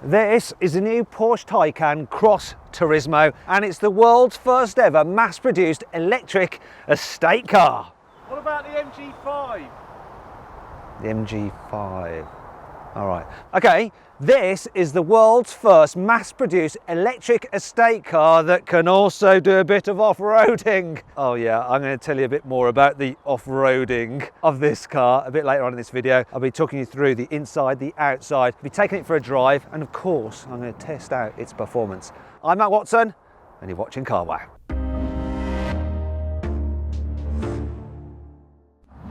This is the new Porsche Taycan Cross Turismo, and it's the world's first ever mass-produced electric estate car. What about the MG5? The MG5. All right. Okay, this is the world's first mass-produced electric estate car that can also do a bit of off-roading. Oh yeah, I'm going to tell you a bit more about the off-roading of this car a bit later on in this video. I'll be talking you through the inside, the outside, I'll be taking it for a drive, and of course, I'm going to test out its performance. I'm Matt Watson, and you're watching Car Wow.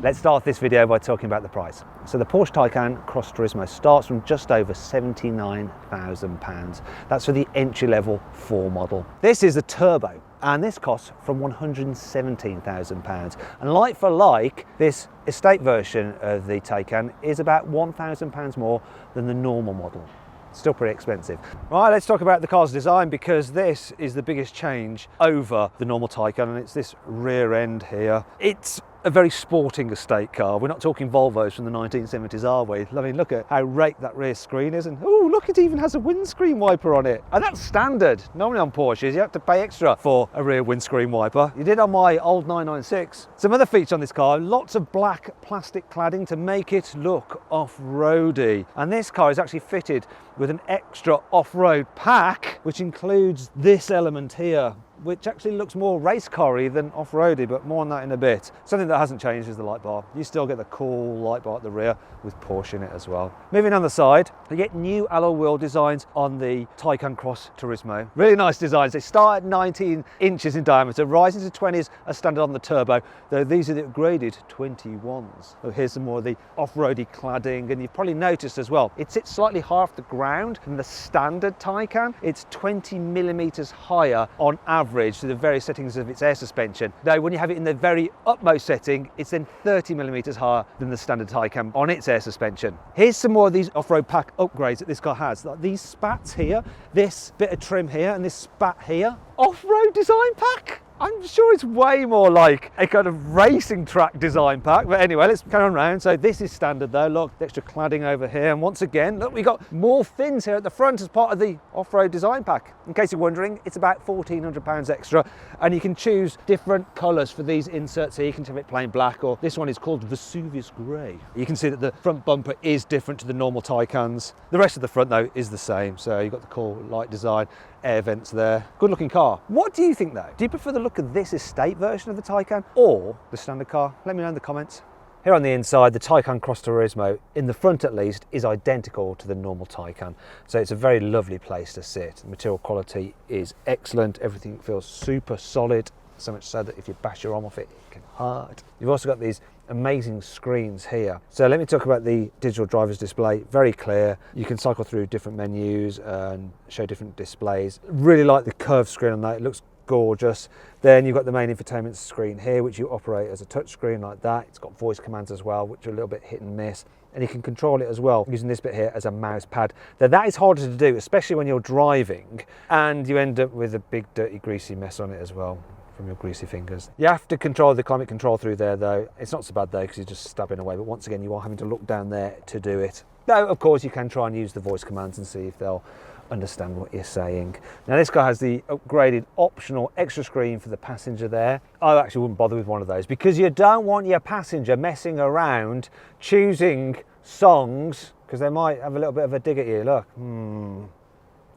Let's start this video by talking about the price. So the Porsche Taycan Cross Turismo starts from just over £79,000. That's for the entry-level 4 model. This is a turbo, and this costs from £117,000. And like for like, this estate version of the Taycan is about £1,000 more than the normal model. Still pretty expensive. Right, let's talk about the car's design, because this is the biggest change over the normal Taycan, and it's this rear end here. It's a very sporting estate car. We're not talking Volvos from the 1970s, are we? I mean, look at how raked that rear screen is, and oh, look, it even has a windscreen wiper on it. And that's standard. Normally on Porsches, you have to pay extra for a rear windscreen wiper. You did on my old 996. Some other features on this car, lots of black plastic cladding to make it look off-roady. And this car is actually fitted with an extra off-road pack, which includes this element here, which actually looks more race car-y than off-roady, but more on that in a bit. Something that hasn't changed is the light bar. You still get the cool light bar at the rear with Porsche in it as well. Moving on the side, you get new alloy wheel designs on the Taycan Cross Turismo. Really nice designs. They start at 19 inches in diameter, rising to 20s as standard on the turbo, though these are the upgraded 21s. So here's some more of the off-roady cladding, and you've probably noticed as well, it sits slightly higher off the ground than the standard Taycan. It's 20 millimeters higher on average to the various settings of its air suspension. Now, when you have it in the very utmost setting, it's then 30 millimeters higher than the standard Taycan on its air suspension. Here's some more of these off-road pack upgrades that this car has. Like these spats here, this bit of trim here, and this spat here. Off-road design pack? I'm sure it's way more like a kind of racing track design pack, but anyway, let's carry on round. So this is standard though, look, the extra cladding over here, and once again, look, we've got more fins here at the front as part of the off-road design pack. In case you're wondering, it's about £1,400 extra, and you can choose different colours for these inserts here. You can have it plain black, or this one is called Vesuvius Grey. You can see that the front bumper is different to the normal Taycans. The rest of the front though is the same, so you've got the cool light design, air vents there. Good looking car. What do you think though? Do you prefer the look of this estate version of the Taycan or the standard car? Let me know in the comments. Here on the inside, the Taycan Cross Turismo, in the front at least, is identical to the normal Taycan. So it's a very lovely place to sit. The material quality is excellent. Everything feels super solid. So much so that if you bash your arm off it, it can hurt. You've also got these amazing screens here. So let me talk about the digital driver's display. Very clear. You can cycle through different menus and show different displays. Really like the curved screen on that. It looks gorgeous. Then you've got the main infotainment screen here, which you operate as a touch screen like that. It's got voice commands as well, which are a little bit hit and miss. And you can control it as well using this bit here as a mouse pad. Now that is harder to do, especially when you're driving, and you end up with a big dirty greasy mess on it as well from your greasy fingers. You have to control the climate control through there though. It's not so bad though, because you're just stabbing away, but once again you are having to look down there to do it. Though of course you can try and use the voice commands and see if they'll understand what you're saying. Now this guy has the upgraded optional extra screen for the passenger there. I actually wouldn't bother with one of those, because you don't want your passenger messing around choosing songs, because they might have a little bit of a dig at you. Look,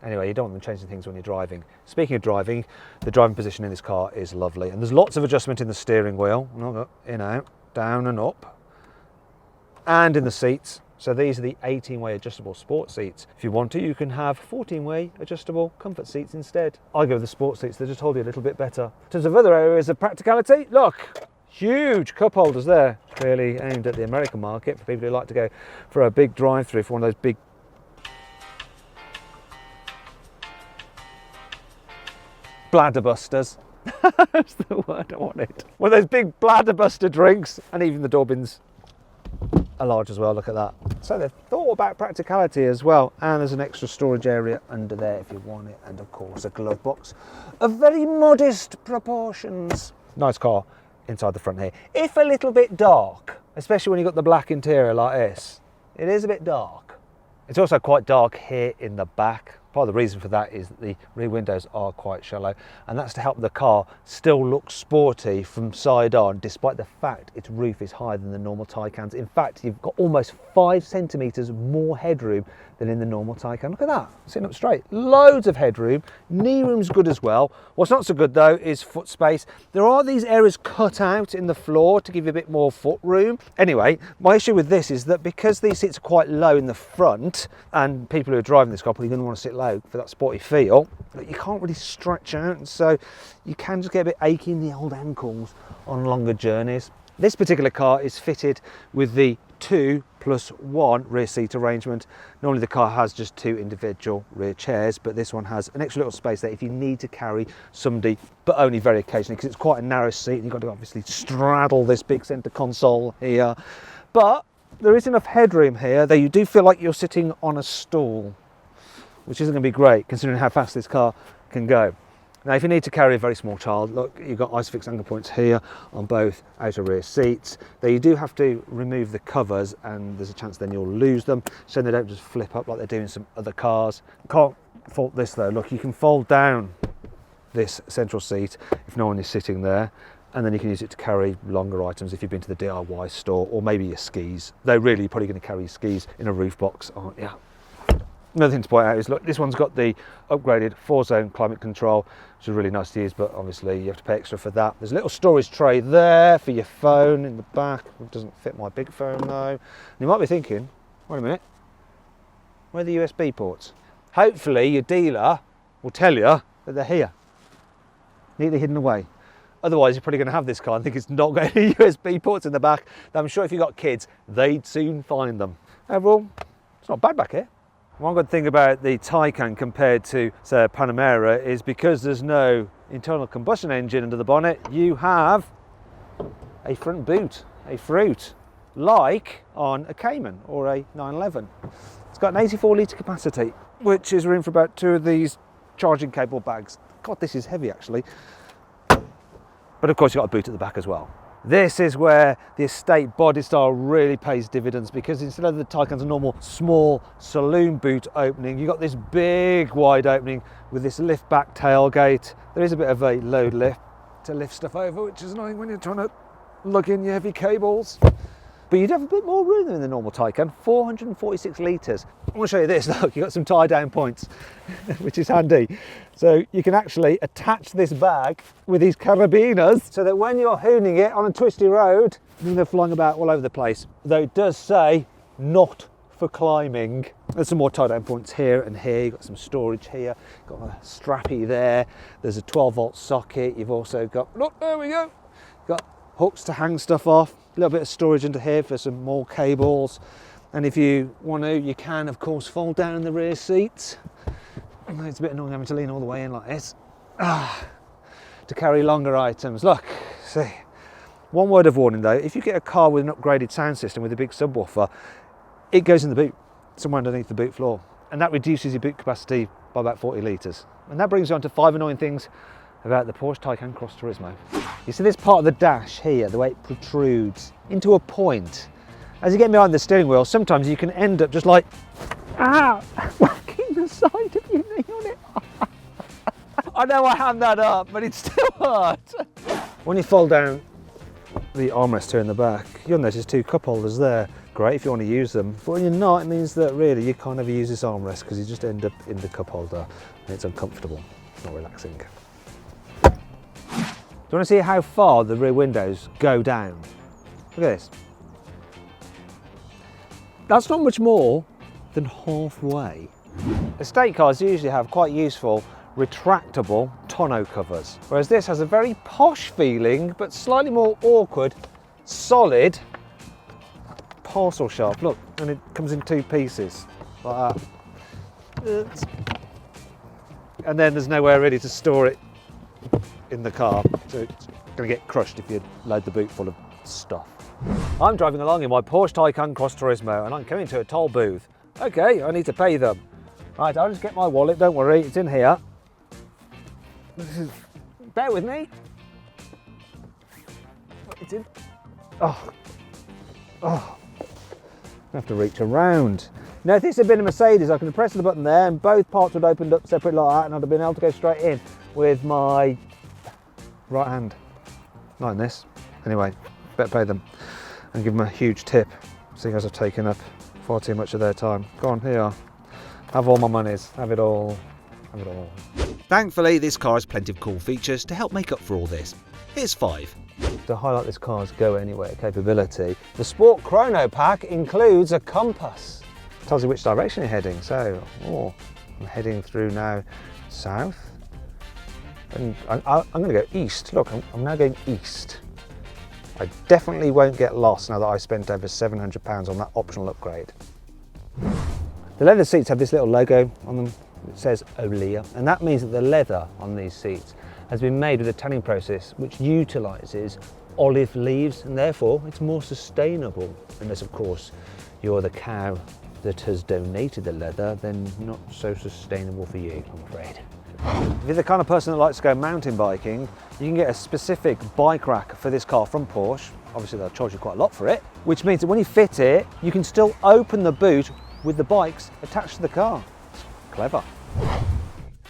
Anyway, you don't want them changing things when you're driving. Speaking of driving, the driving position in this car is lovely, and there's lots of adjustment in the steering wheel, in, out, down and up, and in the seats. So these are the 18-way adjustable sport seats. If you want to, you can have 14-way adjustable comfort seats instead. I go with the sport seats, they just hold you a little bit better. In terms of other areas of practicality, look, huge cup holders there, clearly aimed at the American market for people who like to go for a big drive-through for one of those big bladder busters. That's the word I wanted. One of those big bladder buster drinks, and even the door bins are large as well, look at that. So they've thought about practicality as well, and there's an extra storage area under there if you want it, and of course a glove box of very modest proportions. Nice car inside the front here. If a little bit dark, especially when you've got the black interior like this. It is a bit dark. It's also quite dark here in the back. Part of the reason for that is that the rear windows are quite shallow, and that's to help the car still look sporty from side on, despite the fact its roof is higher than the normal Taycans. In fact, you've got almost 5 centimetres more headroom than in the normal Taycan. Look at that, sitting up straight. Loads of headroom. Knee room's good as well. What's not so good though is foot space. There are these areas cut out in the floor to give you a bit more foot room. Anyway, my issue with this is that because these seats are quite low in the front, and people who are driving this car are probably going to want to sit low for that sporty feel, but you can't really stretch out, so you can just get a bit achy in the old ankles on longer journeys. This particular car is fitted with the 2+1 rear seat arrangement. Normally the car has just 2 individual rear chairs, but this one has an extra little space there if you need to carry somebody, but only very occasionally, because it's quite a narrow seat and you've got to obviously straddle this big centre console here. But there is enough headroom here that you do feel like you're sitting on a stool, which isn't going to be great considering how fast this car can go. Now, if you need to carry a very small child, look, you've got ISOFIX anchor points here on both outer rear seats. Though you do have to remove the covers, and there's a chance then you'll lose them, so they don't just flip up like they do in some other cars. Can't fault this though. Look, you can fold down this central seat if no one is sitting there, and then you can use it to carry longer items if you've been to the DIY store, or maybe your skis. Though really, you're probably going to carry your skis in a roof box, aren't you? Another thing to point out is, look, this one's got the upgraded 4-zone climate control, which is really nice to use, but obviously you have to pay extra for that. There's a little storage tray there for your phone in the back. It doesn't fit my big phone though. And you might be thinking, wait a minute, where are the USB ports? Hopefully your dealer will tell you that they're here, neatly hidden away. Otherwise, you're probably going to have this car and think it's not got any USB ports in the back. I'm sure if you've got kids, they'd soon find them. Overall, it's not bad back here. One good thing about the Taycan compared to, say, Panamera is because there's no internal combustion engine under the bonnet, you have a front boot, a fruit, like on a Cayman or a 911. It's got an 84 litre capacity, which is room for about 2 of these charging cable bags. God, this is heavy actually. But of course you've got a boot at the back as well. This is where the estate body style really pays dividends, because instead of the Taycan's normal small saloon boot opening, you've got this big wide opening with this lift back tailgate. There is a bit of a load lift to lift stuff over, which is annoying when you're trying to lug in your heavy cables. But you'd have a bit more room than the normal Taycan, 446 litres. I want to show you this, look, you've got some tie down points, which is handy. So you can actually attach this bag with these carabiners so that when you're hooning it on a twisty road, they're flying about all over the place. Though it does say, not for climbing. There's some more tie down points here and here. You've got some storage here, got a strappy there. There's a 12-volt socket. You've also got, look, there we go. Got hooks to hang stuff off. A little bit of storage under here for some more cables. And if you want to, you can, of course, fold down the rear seats. It's a bit annoying having to lean all the way in like this to carry longer items. Look, see. One word of warning though, if you get a car with an upgraded sound system with a big subwoofer, it goes in the boot, somewhere underneath the boot floor. And that reduces your boot capacity by about 40 litres. And that brings you on to 5 annoying things about the Porsche Taycan Cross Turismo. You see this part of the dash here, the way it protrudes into a point. As you get behind the steering wheel, sometimes you can end up just like, whacking the side of your knee on it. I know I hand that up, but it still hurts. When you fold down the armrest here in the back, you'll notice 2 cup holders there. Great if you want to use them, but when you're not, it means that really you can't ever use this armrest because you just end up in the cup holder and it's uncomfortable, it's not relaxing. Do you want to see how far the rear windows go down? Look at this. That's not much more than halfway. Estate cars usually have quite useful retractable tonneau covers, whereas this has a very posh feeling but slightly more awkward, solid parcel shelf. Look, and it comes in 2 pieces like that. And then there's nowhere really to store it in the car, so it's going to get crushed if you load the boot full of stuff. I'm driving along in my Porsche Taycan Cross Turismo and I'm coming to a toll booth. Okay, I need to pay them. Right, I'll just get my wallet, don't worry, it's in here. Bear with me. It's in. I have to reach around. Now if this had been a Mercedes, I could have pressed the button there and both parts would have opened up separate like that, and I'd have been able to go straight in with my right hand. Not in this. Anyway, better pay them and give them a huge tip, seeing as I've taken up far too much of their time. Go on, here you are. Have all my monies, have it all, have it all. Thankfully, this car has plenty of cool features to help make up for all this. Here's 5. To highlight this car's go anywhere capability, the Sport Chrono Pack includes a compass. Tells you which direction you're heading, so I'm heading through now south. And I'm going to go east. Look, I'm now going east. I definitely won't get lost now that I spent over £700 on that optional upgrade. The leather seats have this little logo on them. It says Olia, and that means that the leather on these seats has been made with a tanning process which utilises olive leaves, and therefore it's more sustainable. Unless, of course, you're the cow that has donated the leather, then not so sustainable for you, I'm afraid. If you're the kind of person that likes to go mountain biking, you can get a specific bike rack for this car from Porsche. Obviously they'll charge you quite a lot for it, which means that when you fit it, you can still open the boot with the bikes attached to the car. It's clever.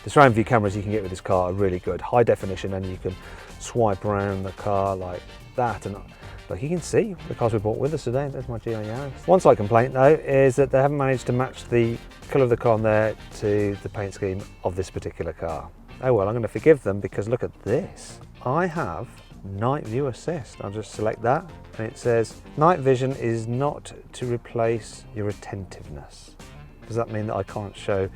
The surround view cameras you can get with this car are really good, high definition, and you can swipe around the car like that, and like you can see the cars we bought with us today. There's my GR Yaris. One slight complaint though is that they haven't managed to match the colour of the car on there to the paint scheme of this particular car. Oh well, I'm going to forgive them because look at this. I have night view assist. I'll just select that and it says night vision is not to replace your attentiveness. Does that mean that I can't show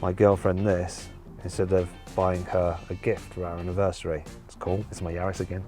my girlfriend this instead of buying her a gift for our anniversary? It's cool. It's my Yaris again.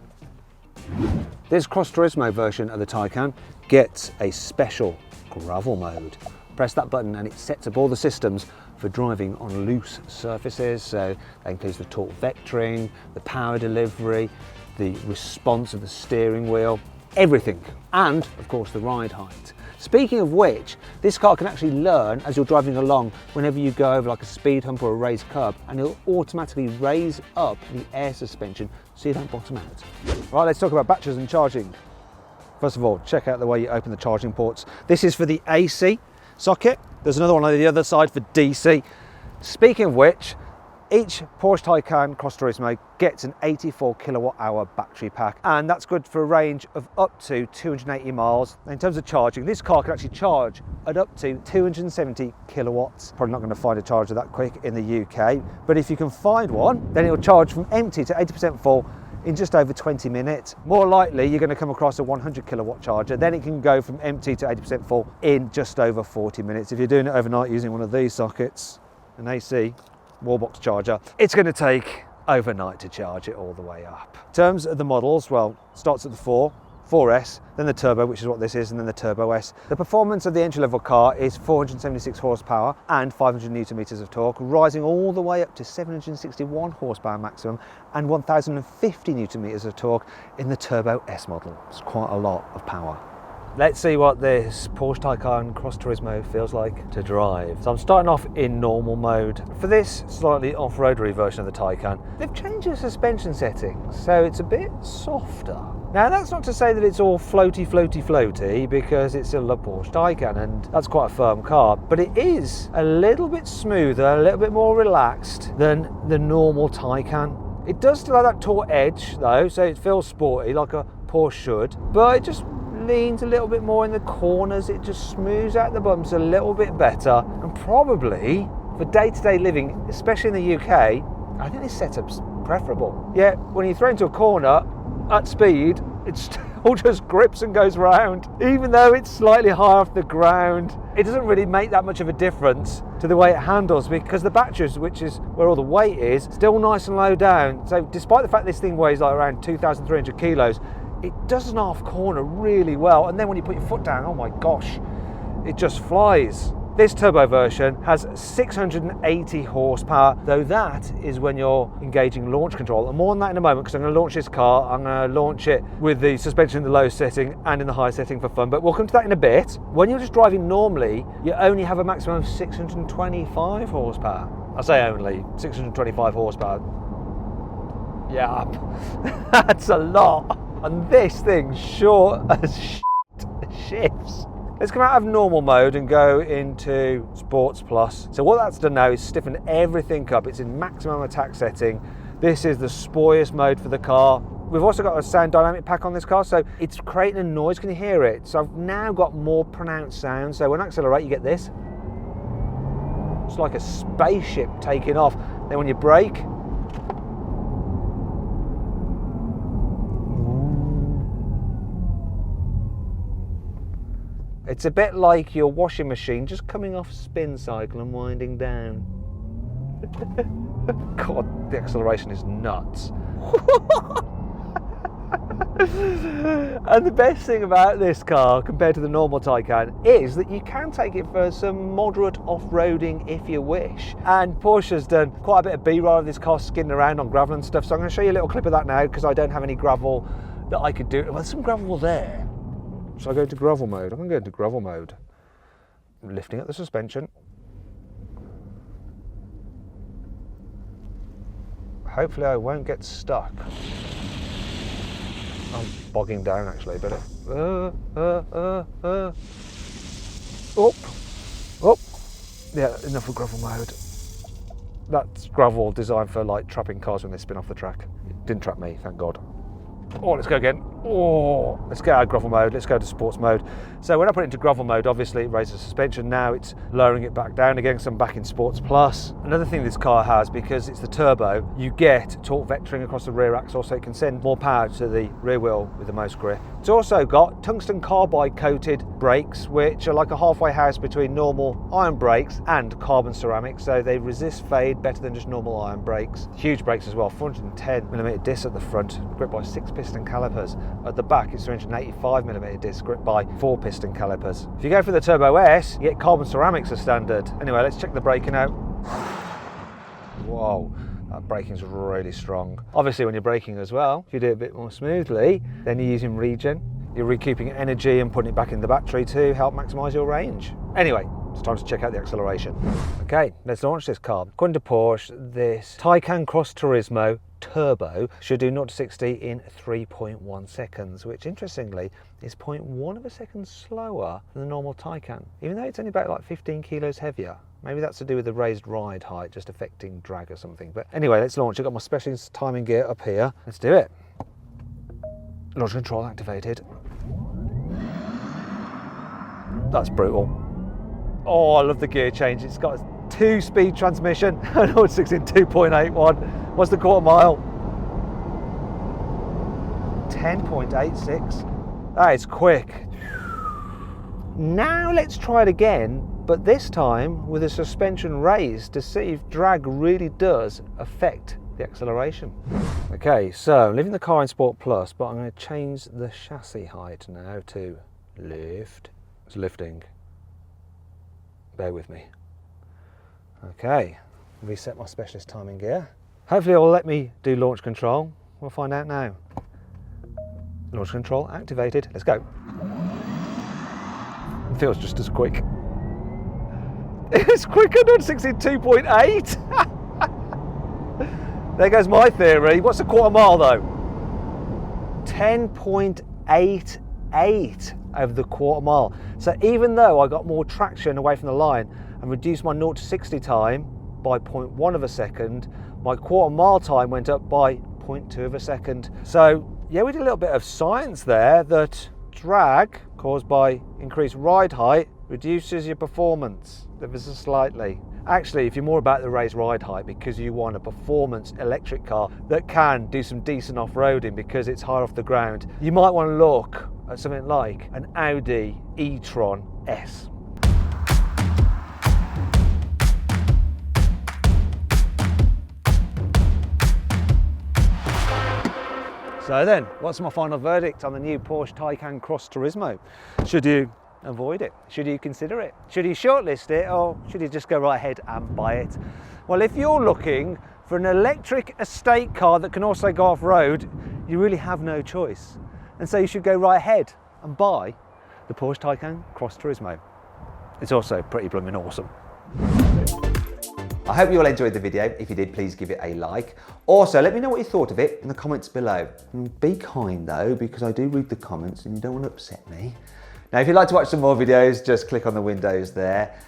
This Cross Turismo version of the Taycan gets a special gravel mode. Press that button and it sets up all the systems for driving on loose surfaces. So that includes the torque vectoring, the power delivery, the response of the steering wheel, everything, and of course the ride height. Speaking of which, this car can actually learn as you're driving along whenever you go over like a speed hump or a raised curb, and it'll automatically raise up the air suspension so you don't bottom out. Right, let's talk about batteries and charging. First of all, check out the way you open the charging ports. This is for the AC socket. There's another one on the other side for DC. Speaking of which, each Porsche Taycan Cross Turismo gets an 84 kilowatt hour battery pack, and that's good for a range of up to 280 miles. In terms of charging, this car can actually charge at up to 270 kilowatts. Probably not going to find a charger that quick in the UK, but if you can find one, then it'll charge from empty to 80% full in just over 20 minutes. More likely, you're going to come across a 100 kilowatt charger, then it can go from empty to 80% full in just over 40 minutes. If you're doing it overnight using one of these sockets, an AC wallbox charger, it's going to take overnight to charge it all the way up. In terms of the models, well, starts at the 4S, then the Turbo, which is what this is, and then the Turbo S. The performance of the entry-level car is 476 horsepower and 500 newton meters of torque, rising all the way up to 761 horsepower maximum and 1050 newton meters of torque in the Turbo S model. It's quite a lot of power. Let's see what this Porsche Taycan Cross Turismo feels like to drive. So I'm starting off in normal mode. For this slightly off-roadery version of the Taycan, they've changed the suspension settings, so it's a bit softer. Now that's not to say that it's all floaty, because it's still a Porsche Taycan and that's quite a firm car, but it is a little bit smoother, a little bit more relaxed than the normal Taycan. It does still have that taut edge though, so it feels sporty like a Porsche should, but it just leans a little bit more in the corners. It just smooths out the bumps a little bit better, and probably for day-to-day living, especially in the UK, I think this setup's preferable. Yeah, when you throw into a corner at speed, it still just grips and goes round. Even though it's slightly higher off the ground, it doesn't really make that much of a difference to the way it handles, because the batteries, which is where all the weight is, still nice and low down. So despite the fact this thing weighs like around 2,300 kilos, it does an half corner really well, and then when you put your foot down, oh my gosh, it just flies. This turbo version has 680 horsepower, though that is when you're engaging launch control. And more on that in a moment, because I'm going to launch this car. I'm going to launch it with the suspension in the low setting and in the high setting for fun, but we'll come to that in a bit. When you're just driving normally, you only have a maximum of 625 horsepower. I say only, 625 horsepower. Yeah, that's a lot. And this thing sure as shifts. Let's come out of normal mode and go into Sports Plus. So what that's done now is stiffened everything up. It's in maximum attack setting. This is the spurious mode for the car. We've also got a sound dynamic pack on this car, so it's creating a noise. Can you hear it? So I've now got more pronounced sound. So when I accelerate, you get this. It's like a spaceship taking off. Then when you brake, it's a bit like your washing machine just coming off spin cycle and winding down. God, the acceleration is nuts. And the best thing about this car compared to the normal Taycan is that you can take it for some moderate off-roading if you wish. And Porsche's done quite a bit of B-roll of this car skidding around on gravel and stuff, so I'm going to show you a little clip of that now because I don't have any gravel that I could do. Well, there's some gravel there. So I go into gravel mode. I'm going to go into gravel mode. I'm lifting up the suspension. Hopefully I won't get stuck. I'm bogging down actually, but up. Yeah, enough of gravel mode. That's gravel designed for like trapping cars when they spin off the track. It didn't trap me, thank God. Oh, let's go again. Oh, let's get out of gravel mode. Let's go to sports mode. So when I put it into gravel mode, obviously it raises the suspension. Now it's lowering it back down again, so I'm back in sports plus. Another thing this car has, because it's the turbo, you get torque vectoring across the rear axle, so it can send more power to the rear wheel with the most grip. It's also got tungsten carbide coated brakes, which are like a halfway house between normal iron brakes and carbon ceramic, so they resist fade better than just normal iron brakes. Huge brakes as well, 410mm disc at the front, gripped by 6 piston calipers. At the back it's 385mm disc gripped by 4 piston calipers. If you go for the Turbo S, you get carbon ceramics as standard. Anyway, let's check the braking out. Whoa, that braking's really strong. Obviously when you're braking as well, if you do it a bit more smoothly, then you're using regen. You're recouping energy and putting it back in the battery to help maximise your range. Anyway, it's time to check out the acceleration. Okay, let's launch this car. According to Porsche, this Taycan Cross Turismo Turbo should do 0 to 60 in 3.1 seconds, which interestingly is 0.1 of a second slower than the normal Taycan, even though it's only about like 15 kilos heavier. Maybe that's to do with the raised ride height, just affecting drag or something. But anyway, let's launch. I've got my specialist timing gear up here. Let's do it. Launch control activated. That's brutal. Oh, I love the gear change. It's got a 2-speed transmission. 0 to 60 in 2.81. What's the quarter mile? 10.86. That is quick. Now let's try it again, but this time with the suspension raised to see if drag really does affect the acceleration. Okay, so I'm leaving the car in Sport Plus, but I'm going to change the chassis height now to lift. It's lifting. Bear with me. Okay, reset my specialist timing gear. Hopefully it'll let me do launch control. We'll find out now. Launch control activated. Let's go. It feels just as quick. It's quicker than 62.8. There goes my theory. What's a quarter mile though? 10.88 over the quarter mile. So even though I got more traction away from the line and reduced my 0 to 60 time by 0.1 of a second, my quarter mile time went up by 0.2 of a second. So yeah, we did a little bit of science there that drag caused by increased ride height reduces your performance ever so slightly. Actually, if you're more about the raised ride height because you want a performance electric car that can do some decent off-roading because it's high off the ground, you might want to look at something like an Audi e-tron S. So then, what's my final verdict on the new Porsche Taycan Cross Turismo? Should you avoid it? Should you consider it? Should you shortlist it, or should you just go right ahead and buy it? Well, if you're looking for an electric estate car that can also go off-road, you really have no choice. And so you should go right ahead and buy the Porsche Taycan Cross Turismo. It's also pretty blooming awesome. I hope you all enjoyed the video. If you did, please give it a like. Also, let me know what you thought of it in the comments below. Be kind though, because I do read the comments and you don't want to upset me. Now, if you'd like to watch some more videos, just click on the windows there.